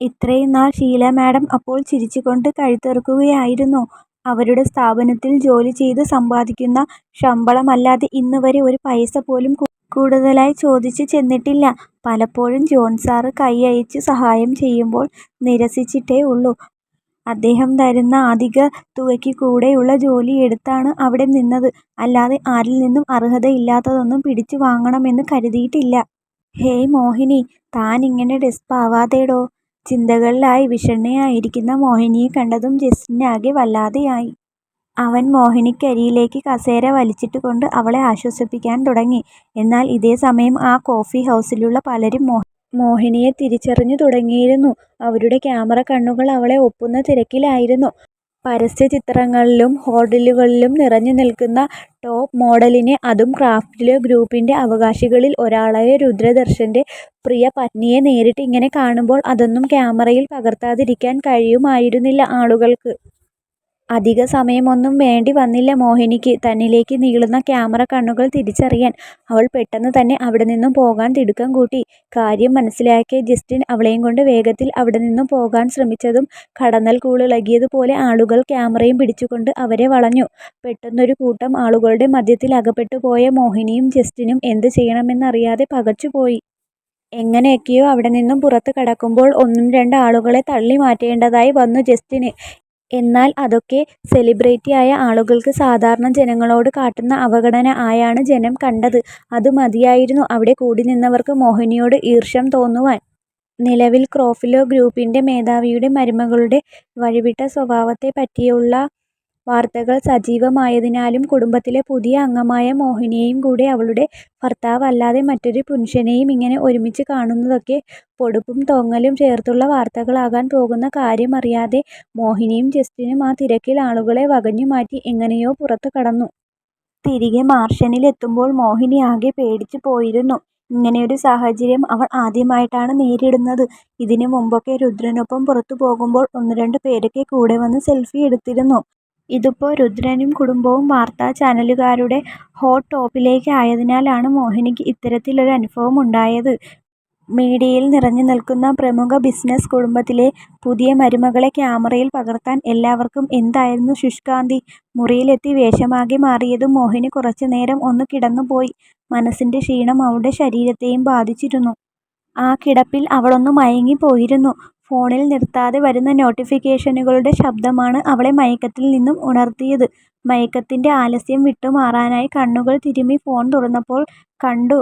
ഇത്രയും നാൾ ഷീല മാഡം അപ്പോൾ ചിരിച്ചുകൊണ്ട് കഴുത്തിറക്കുകയായിരുന്നു. അവരുടെ സ്ഥാപനത്തിൽ ജോലി ചെയ്ത് സമ്പാദിക്കുന്ന ശമ്പളമല്ലാതെ ഇന്നുവരെ ഒരു പൈസ പോലും കൂടുതലായി ചോദിച്ചു ചെന്നിട്ടില്ല. പലപ്പോഴും ജോൺ സാറ് കൈയയച്ച് സഹായം ചെയ്യുമ്പോൾ നിരസിച്ചിട്ടേ ഉള്ളൂ. അദ്ദേഹം തരുന്ന അധിക തുകയ്ക്ക് കൂടെയുള്ള ജോലി എടുത്താണ് അവിടെ നിന്നത്. അല്ലാതെ ആരിൽ നിന്നും അർഹതയില്ലാത്തതൊന്നും പിടിച്ചു വാങ്ങണമെന്ന് കരുതിയിട്ടില്ല. ഹേയ് മോഹിനി, താനിങ്ങനെ ഡെസ്പാവാതെടോ. ചിന്തകളിലായി വിഷണ്ണയായിരിക്കുന്ന മോഹിനിയെ കണ്ടതും ജസ്റ്റിനാകെ വല്ലാതെയായി. അവൻ മോഹിനിക്കരികിലേക്ക് കസേര വലിച്ചിട്ടുകൊണ്ട് അവളെ ആശ്വസിപ്പിക്കാൻ തുടങ്ങി. എന്നാൽ ഇതേ സമയം ആ കോഫി ഹൗസിലുള്ള പലരും മോഹിനിയെ തിരിച്ചറിഞ്ഞു തുടങ്ങിയിരുന്നു. അവരുടെ ക്യാമറ കണ്ണുകൾ അവളെ ഒപ്പുന്ന തിരക്കിലായിരുന്നു. പരസ്യചിത്രങ്ങളിലും ഹോട്ടലുകളിലും നിറഞ്ഞു നിൽക്കുന്ന ടോപ്പ് മോഡലിനെ, അതും ക്രാഫ്റ്റ് ഗ്രൂപ്പിന്റെ അവകാശികളിൽ ഒരാളായ രുദ്രദർശന്റെ പ്രിയ പത്നിയെ നേരിട്ട് ഇങ്ങനെ കാണുമ്പോൾ അതൊന്നും ക്യാമറയിൽ പകർത്താതിരിക്കാൻ കഴിയുമായിരുന്നില്ല ആളുകൾക്ക്. അധിക സമയമൊന്നും വേണ്ടി വന്നില്ല മോഹിനിക്ക് തന്നിലേക്ക് നീളുന്ന ക്യാമറ കണ്ണുകൾ തിരിച്ചറിയാൻ. അവൾ പെട്ടെന്ന് തന്നെ അവിടെ നിന്നും പോകാൻ തിടുക്കം കൂട്ടി. കാര്യം മനസ്സിലാക്കിയ ജസ്റ്റിൻ അവളെയും കൊണ്ട് വേഗത്തിൽ അവിടെ നിന്നും പോകാൻ ശ്രമിച്ചതും കടന്നൽ കൂളിളകിയതുപോലെ ആളുകൾ ക്യാമറയും പിടിച്ചുകൊണ്ട് അവരെ വളഞ്ഞു. പെട്ടെന്നൊരു കൂട്ടം ആളുകളുടെ മധ്യത്തിൽ അകപ്പെട്ടുപോയ മോഹിനിയും ജസ്റ്റിനും എന്ത് ചെയ്യണമെന്നറിയാതെ പകച്ചുപോയി. എങ്ങനെയൊക്കെയോ അവിടെ നിന്നും പുറത്ത് കടക്കുമ്പോൾ ഒന്നും രണ്ട് ആളുകളെ തള്ളി മാറ്റേണ്ടതായി വന്നു ജസ്റ്റിന്. എന്നാൽ അതൊക്കെ സെലിബ്രിറ്റിയായ ആളുകൾക്ക് സാധാരണ ജനങ്ങളോട് കാട്ടുന്ന അവഗണന ആയാണ് ജനം കണ്ടത്. അത് മതിയായിരുന്നു അവിടെ കൂടി നിന്നവർക്ക് മോഹിനിയോട് ഈർഷ്യം തോന്നുവാൻ. നിലവിൽ ക്രാഫ്റ്റ് ഗ്രൂപ്പിന്റെ മേധാവിയുടെ മരുമകളുടെ വഴിവിട്ട സ്വഭാവത്തെ പറ്റിയുള്ള വാർത്തകൾ സജീവമായതിനാലും കുടുംബത്തിലെ പുതിയ അംഗമായ മോഹിനിയെയും കൂടെ അവളുടെ ഭർത്താവല്ലാതെ മറ്റൊരു പുരുഷനെയും ഇങ്ങനെ ഒരുമിച്ച് കാണുന്നതൊക്കെ പൊടുപ്പും തൊങ്ങലും ചേർത്തുള്ള വാർത്തകളാകാൻ പോകുന്ന കാര്യമറിയാതെ മോഹിനിയും ജസ്റ്റിനും ആ തിരക്കിൽ ആളുകളെ വകഞ്ഞുമാറ്റി എങ്ങനെയോ പുറത്തു കടന്നു. തിരികെ മാർഷനിലെത്തുമ്പോൾ മോഹിനി ആകെ പേടിച്ചു പോയിരുന്നു. ഇങ്ങനെയൊരു സാഹചര്യം അവൾ ആദ്യമായിട്ടാണ് നേരിടുന്നത്. ഇതിനു മുമ്പൊക്കെ രുദ്രനൊപ്പം പുറത്തു പോകുമ്പോൾ ഒന്ന് രണ്ട് പേരൊക്കെ കൂടെ വന്ന് സെൽഫി എടുത്തിരുന്നു. ഇതിപ്പോൾ രുദ്രനും കുടുംബവും വാർത്താ ചാനലുകാരുടെ ഹോട്ട് ടോപ്പിലേക്ക് ആയതിനാലാണ് മോഹിനിക്ക് ഇത്തരത്തിലൊരു അനുഭവം ഉണ്ടായത്. മീഡിയയിൽ നിറഞ്ഞു നിൽക്കുന്ന പ്രമുഖ ബിസിനസ് കുടുംബത്തിലെ പുതിയ മരുമകളെ ക്യാമറയിൽ പകർത്താൻ എല്ലാവർക്കും എന്തായിരുന്നു ശുഷ്കാന്തി. മുറിയിലെത്തി വേഷമാകെ മാറിയതും മോഹിനി കുറച്ചു നേരം ഒന്ന് കിടന്നുപോയി. മനസ്സിന്റെ ക്ഷീണം അവളുടെ ശരീരത്തെയും ബാധിച്ചിരുന്നു. ആ കിടപ്പിൽ അവളൊന്ന് മയങ്ങിപ്പോയിരുന്നു. ഫോണിൽ നിർത്താതെ വരുന്ന നോട്ടിഫിക്കേഷനുകളുടെ ശബ്ദമാണ് അവളെ മയക്കത്തിൽ നിന്നും ഉണർത്തിയത്. മയക്കത്തിന്റെ ആലസ്യം വിട്ടുമാറാനായി കണ്ണുകൾ തിരുമ്മി ഫോൺ തുറന്നപ്പോൾ കണ്ടു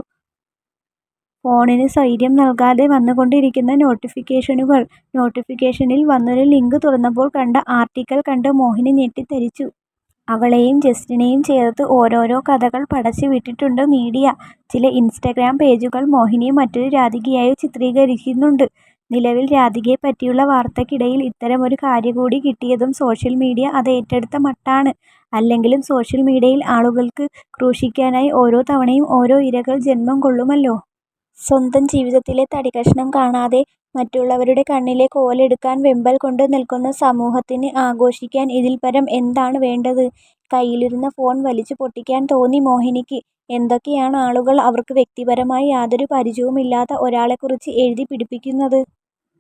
ഫോണിന് സ്വൈര്യം നൽകാതെ വന്നുകൊണ്ടിരിക്കുന്ന നോട്ടിഫിക്കേഷനുകൾ. നോട്ടിഫിക്കേഷനിൽ വന്നൊരു ലിങ്ക് തുറന്നപ്പോൾ കണ്ട ആർട്ടിക്കിൾ കണ്ട് മോഹിനി ഞെട്ടിത്തരിച്ചു. അവളെയും ജസ്റ്റിനെയും ചേർത്ത് ഓരോരോ കഥകൾ പടച്ചു വിട്ടിട്ടുണ്ട് മീഡിയ. ചില ഇൻസ്റ്റഗ്രാം പേജുകൾ മോഹിനിയെ മറ്റൊരു രാധികയായി ചിത്രീകരിക്കുന്നുണ്ട്. നിലവിൽ രാധികയെ പറ്റിയുള്ള വാർത്തയ്ക്കിടയിൽ ഇത്തരമൊരു കാര്യം കൂടി കിട്ടിയതും സോഷ്യൽ മീഡിയ അത് ഏറ്റെടുത്ത മട്ടാണ്. അല്ലെങ്കിലും സോഷ്യൽ മീഡിയയിൽ ആളുകൾക്ക് ക്രൂശിക്കാനായി ഓരോ തവണയും ഓരോ ഇരകൾ ജന്മം കൊള്ളുമല്ലോ. സ്വന്തം ജീവിതത്തിലെ തടികഷ്ണം കാണാതെ മറ്റുള്ളവരുടെ കണ്ണിലെ കോലെടുക്കാൻ വെമ്പൽ കൊണ്ട് നിൽക്കുന്ന സമൂഹത്തിന് ആഘോഷിക്കാൻ ഇതിൽ പരം എന്താണ് വേണ്ടത്. കയ്യിലിരുന്ന ഫോൺ വലിച്ചു പൊട്ടിക്കാൻ തോന്നി മോഹിനിക്ക്. എന്തൊക്കെയാണ് ആളുകൾ അവർക്ക് വ്യക്തിപരമായി യാതൊരു പരിചയവുമില്ലാത്ത ഒരാളെക്കുറിച്ച് എഴുതി പിടിപ്പിക്കുന്നത്.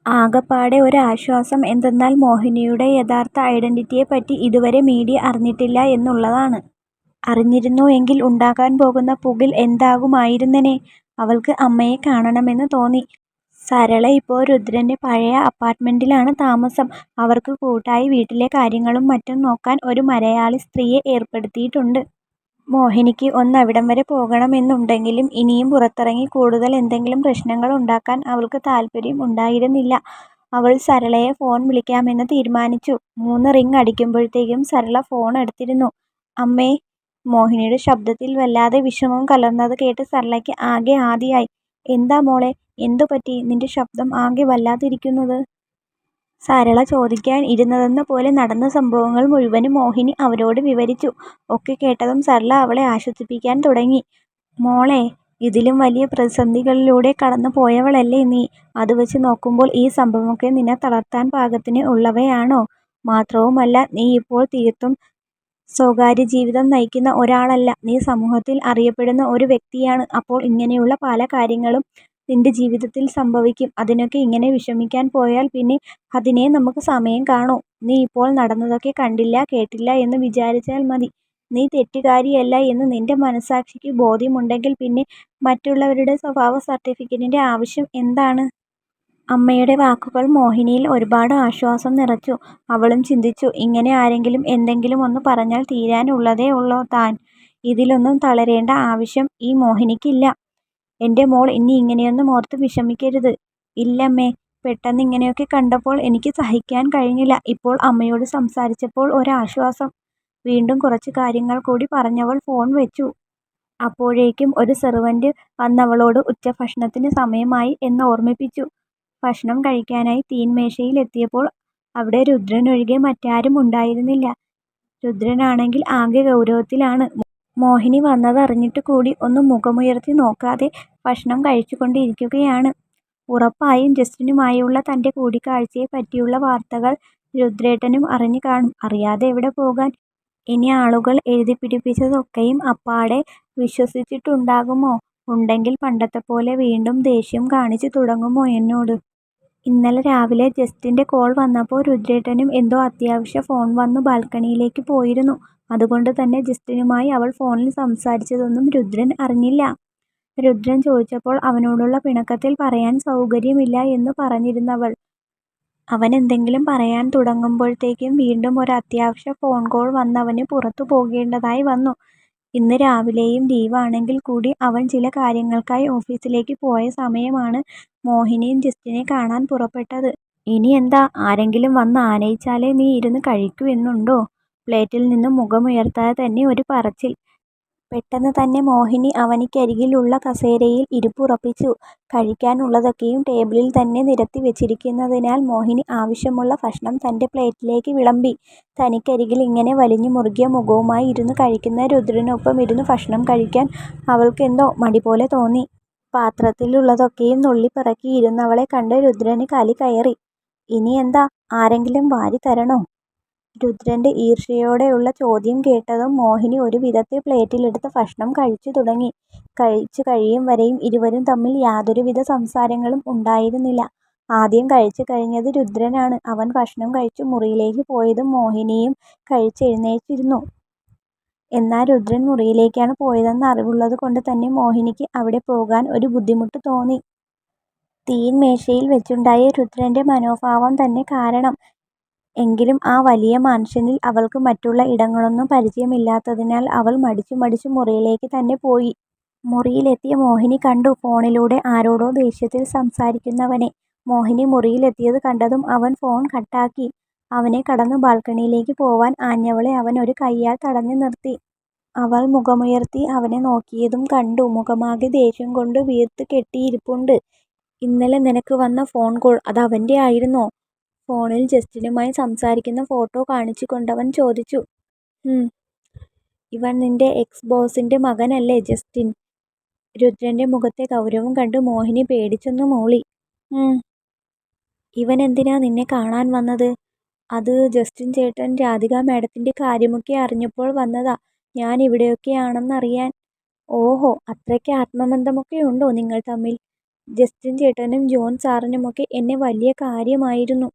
ആകപ്പാടെ ഒരു ആശ്വാസം എന്തെന്നാൽ മോഹിനിയുടെ യഥാർത്ഥ ഐഡന്റിറ്റിയെപ്പറ്റി ഇതുവരെ മീഡിയ അറിഞ്ഞിട്ടില്ല എന്നുള്ളതാണ്. അറിഞ്ഞിരുന്നു എങ്കിൽ ഉണ്ടാകാൻ പോകുന്ന പുകിൽ എന്താകുമായിരുന്നേനെ. അവൾക്ക് അമ്മയെ കാണണമെന്ന് തോന്നി. സരള ഇപ്പോൾ രുദ്രന്റെ പഴയ അപ്പാർട്ട്മെന്റിലാണ് താമസം. അവർക്ക് കൂട്ടായി വീട്ടിലെ കാര്യങ്ങളും മറ്റും നോക്കാൻ ഒരു മലയാളി സ്ത്രീയെ ഏർപ്പെടുത്തിയിട്ടുണ്ട്. മോഹിനിക്ക് ഒന്നവിടം വരെ പോകണമെന്നുണ്ടെങ്കിലും ഇനിയും പുറത്തിറങ്ങി കൂടുതൽ എന്തെങ്കിലും പ്രശ്നങ്ങൾ ഉണ്ടാക്കാൻ അവൾക്ക് താല്പര്യം ഉണ്ടായിരുന്നില്ല. അവൾ സരളയെ ഫോൺ വിളിക്കാമെന്ന് തീരുമാനിച്ചു. 3 റിങ് അടിക്കുമ്പോഴത്തേക്കും സരള ഫോൺ എടുത്തിരുന്നു. അമ്മേ. മോഹിനിയുടെ ശബ്ദത്തിൽ വല്ലാതെ വിഷമം കലർന്നത് കേട്ട് സരളയ്ക്ക് ആകെ ആദിയായി. എന്താ മോളെ, എന്തുപറ്റി നിന്റെ ശബ്ദം ആകെ വല്ലാതിരിക്കുന്നത്. സരള ചോദിക്കാൻ ഇരുന്നതെന്ന പോലെ നടന്ന സംഭവങ്ങൾ മുഴുവനും മോഹിനി അവരോട് വിവരിച്ചു. ഒക്കെ കേട്ടതും സരള അവളെ ആശ്വസിപ്പിക്കാൻ തുടങ്ങി. മോളെ, ഇതിലും വലിയ പ്രതിസന്ധികളിലൂടെ കടന്നു പോയവളല്ലേ നീ. അത് വെച്ച് നോക്കുമ്പോൾ ഈ സംഭവമൊക്കെ നിന്നെ തളർത്താൻ പാകത്തിന് ഉള്ളവയാണോ. മാത്രവുമല്ല നീ ഇപ്പോൾ തീർത്തും സ്വകാര്യ ജീവിതം നയിക്കുന്ന ഒരാളല്ല. നീ സമൂഹത്തിൽ അറിയപ്പെടുന്ന ഒരു വ്യക്തിയാണ്. അപ്പോൾ ഇങ്ങനെയുള്ള പല കാര്യങ്ങളും നിന്റെ ജീവിതത്തിൽ സംഭവിക്കും. അതിനൊക്കെ ഇങ്ങനെ വിഷമിക്കാൻ പോയാൽ പിന്നെ അതിനേ നമുക്ക് സമയം കാണൂ. നീ ഇപ്പോൾ നടന്നതൊക്കെ കണ്ടില്ല കേട്ടില്ല എന്ന് വിചാരിച്ചാൽ മതി. നീ തെറ്റുകാരിയല്ല എന്ന് നിന്റെ മനസ്സാക്ഷിക്ക് ബോധ്യമുണ്ടെങ്കിൽ പിന്നെ മറ്റുള്ളവരുടെ സ്വഭാവ സർട്ടിഫിക്കറ്റിന്റെ ആവശ്യം എന്താണ്? അമ്മയുടെ വാക്കുകൾ മോഹിനിയിൽ ഒരുപാട് ആശ്വാസം നിറച്ചു. അവളും ചിന്തിച്ചു, ഇങ്ങനെ ആരെങ്കിലും എന്തെങ്കിലും ഒന്ന് പറഞ്ഞാൽ തീരാനുള്ളതേ ഉള്ളൂ താൻ. ഇതിലൊന്നും തളരേണ്ട ആവശ്യം ഈ മോഹിനിക്കില്ല. എൻ്റെ മോൾ ഇനി ഇങ്ങനെയൊന്നും ഓർത്ത് വിഷമിക്കരുത്. ഇല്ലമ്മേ, പെട്ടെന്ന് ഇങ്ങനെയൊക്കെ കണ്ടപ്പോൾ എനിക്ക് സഹിക്കാൻ കഴിഞ്ഞില്ല. ഇപ്പോൾ അമ്മയോട് സംസാരിച്ചപ്പോൾ ഒരാശ്വാസം. വീണ്ടും കുറച്ച് കാര്യങ്ങൾ കൂടി പറഞ്ഞവൾ ഫോൺ വെച്ചു. അപ്പോഴേക്കും ഒരു സെർവന്റ് വന്നവളോട് ഉച്ചഭക്ഷണത്തിന് സമയമായി എന്ന് ഓർമ്മിപ്പിച്ചു. ഭക്ഷണം കഴിക്കാനായി തീൻമേശയിൽ എത്തിയപ്പോൾ അവിടെ രുദ്രൻ ഒഴികെ മറ്റാരും ഉണ്ടായിരുന്നില്ല. രുദ്രനാണെങ്കിൽ ആകെ ഗൗരവത്തിലാണ്. മോഹിനി വന്നതറിഞ്ഞിട്ട് കൂടി ഒന്ന് മുഖമുയർത്തി നോക്കാതെ ഭക്ഷണം കഴിച്ചുകൊണ്ടിരിക്കുകയാണ്. ഉറപ്പായും ജസ്റ്റിനുമായുള്ള തൻ്റെ കൂടിക്കാഴ്ചയെ പറ്റിയുള്ള വാർത്തകൾ രുദ്രേട്ടനും അറിഞ്ഞു കാണും. അറിയാതെ എവിടെ പോകാൻ? ഇനി ആളുകൾ എഴുതിപ്പിടിപ്പിച്ചതൊക്കെയും അപ്പാടെ വിശ്വസിച്ചിട്ടുണ്ടാകുമോ? ഉണ്ടെങ്കിൽ പണ്ടത്തെ പോലെ വീണ്ടും ദേഷ്യം കാണിച്ചു തുടങ്ങുമോ എന്നോട്? ഇന്നലെ രാവിലെ ജസ്റ്റിൻ്റെ കോൾ വന്നപ്പോൾ രുദ്രേട്ടനും എന്തോ അത്യാവശ്യ ഫോൺ വന്നു ബാൽക്കണിയിലേക്ക് പോയിരുന്നു. അതുകൊണ്ട് തന്നെ ജസ്റ്റിനുമായി അവൾ ഫോണിൽ സംസാരിച്ചതൊന്നും രുദ്രൻ അറിഞ്ഞില്ല. രുദ്രൻ ചോദിച്ചപ്പോൾ അവനോടുള്ള പിണക്കത്തിൽ പറയാൻ സൗകര്യമില്ല എന്ന് പറഞ്ഞിരുന്നവൾ. അവൻ എന്തെങ്കിലും പറയാൻ തുടങ്ങുമ്പോഴത്തേക്കും വീണ്ടും ഒരു അത്യാവശ്യ ഫോൺ കോൾ വന്നവന് പുറത്തു പോകേണ്ടതായി വന്നു. ഇന്ന് രാവിലെയും ലീവാണെങ്കിൽ കൂടി അവൻ ചില കാര്യങ്ങൾക്കായി ഓഫീസിലേക്ക് പോയ സമയമാണ് മോഹിനിയും ജസ്റ്റിനെ കാണാൻ പുറപ്പെട്ടത്. ഇനി എന്താ, ആരെങ്കിലും വന്ന് ആനയിച്ചാലേ നീ ഇരുന്ന് കഴിക്കൂ എന്നുണ്ടോ? പ്ലേറ്റിൽ നിന്നും മുഖമുയർത്താതെ തന്നെ ഒരു പറച്ചിൽ. പെട്ടെന്ന് തന്നെ മോഹിനി അവനിക്കരികിലുള്ള കസേരയിൽ ഇരിപ്പുറപ്പിച്ചു. കഴിക്കാനുള്ളതൊക്കെയും ടേബിളിൽ തന്നെ നിരത്തി വെച്ചിരിക്കുന്നതിനാൽ മോഹിനി ആവശ്യമുള്ള ഭക്ഷണം തൻ്റെ പ്ലേറ്റിലേക്ക് വിളമ്പി. തനിക്കരികിൽ ഇങ്ങനെ വലിഞ്ഞു മുറുകിയ മുഖവുമായി ഇരുന്ന് കഴിക്കുന്ന രുദ്രനൊപ്പം ഇരുന്ന് ഭക്ഷണം കഴിക്കാൻ അവൾക്കെന്തോ മടി പോലെ തോന്നി. പാത്രത്തിലുള്ളതൊക്കെയും നുള്ളിപ്പെറുക്കി ഇരുന്നവളെ കണ്ട് രുദ്രന് കലി കയറി. ഇനി എന്താ, ആരെങ്കിലും വാരി തരണോ? രുദ്രൻ്റെ ഈർഷ്യയോടെയുള്ള ചോദ്യം കേട്ടതും മോഹിനി ഒരു വിധത്തിൽ പ്ലേറ്റിലെടുത്ത് ഭക്ഷണം കഴിച്ചു തുടങ്ങി. കഴിച്ചു കഴിയും വരെയും ഇരുവരും തമ്മിൽ യാതൊരുവിധ സംസാരങ്ങളും ഉണ്ടായിരുന്നില്ല. ആദ്യം കഴിച്ചു കഴിഞ്ഞത് രുദ്രനാണ്. അവൻ ഭക്ഷണം കഴിച്ചു മുറിയിലേക്ക് പോയതും മോഹിനിയും കഴിച്ചെഴുന്നേറ്റിരുന്നു. എന്നാൽ രുദ്രൻ മുറിയിലേക്കാണ് പോയതെന്ന് അറിവുള്ളത് കൊണ്ട് തന്നെ മോഹിനിക്ക് അവിടെ പോകാൻ ഒരു ബുദ്ധിമുട്ട് തോന്നി. തീൻമേശയിൽ വെച്ചുണ്ടായ രുദ്രൻ്റെ മനോഭാവം തന്നെ കാരണം. എങ്കിലും ആ വലിയ മാൻഷനിൽ അവൾക്ക് മറ്റുള്ള ഇടങ്ങളൊന്നും പരിചയമില്ലാത്തതിനാൽ അവൾ മടിച്ചു മുറിയിലേക്ക് തന്നെ പോയി. മുറിയിലെത്തിയ മോഹിനി കണ്ടു ഫോണിലൂടെ ആരോടോ ദേഷ്യത്തിൽ സംസാരിക്കുന്നവനെ. മോഹിനി മുറിയിലെത്തിയത് കണ്ടതും അവൻ ഫോൺ കട്ടാക്കി. അവനെ കടന്നു ബാൽക്കണിയിലേക്ക് പോവാൻ ആഞ്ഞവളെ അവൻ ഒരു കൈയാൽ തടഞ്ഞു നിർത്തി. അവൾ മുഖമുയർത്തി അവനെ നോക്കിയതും കണ്ടു മുഖമാകെ ദേഷ്യം കൊണ്ട് വീർത്ത് കെട്ടിയിരിപ്പുണ്ട്. ഇന്നലെ നിനക്ക് വന്ന ഫോൺ കോൾ അതവൻ്റെ ആയിരുന്നോ? ഫോണിൽ ജസ്റ്റിനുമായി സംസാരിക്കുന്ന ഫോട്ടോ കാണിച്ചുകൊണ്ടവൻ ചോദിച്ചു. ഇവൻ നിന്റെ എക്സ് ബോസിൻ്റെ മകനല്ലേ ജസ്റ്റിൻ? രുദ്രൻ്റെ മുഖത്തെ ഗൗരവം കണ്ട് മോഹിനി പേടിച്ചൊന്നു മൂളി. ഇവൻ എന്തിനാ നിന്നെ കാണാൻ വന്നത്? അത് ജസ്റ്റിൻ ചേട്ടൻ രാധിക മാഡത്തിൻ്റെ കാര്യമൊക്കെ അറിഞ്ഞപ്പോൾ വന്നതാ. ഞാൻ ഇവിടെയൊക്കെയാണെന്നറിയാൻ. ഓഹോ, അത്രയ്ക്ക് ആത്മബന്ധമൊക്കെ ഉണ്ടോ നിങ്ങൾ തമ്മിൽ? ജസ്റ്റിൻ ചേട്ടനും ജോൺ സാറിനുമൊക്കെ എന്നെ വലിയ കാര്യമായിരുന്നു.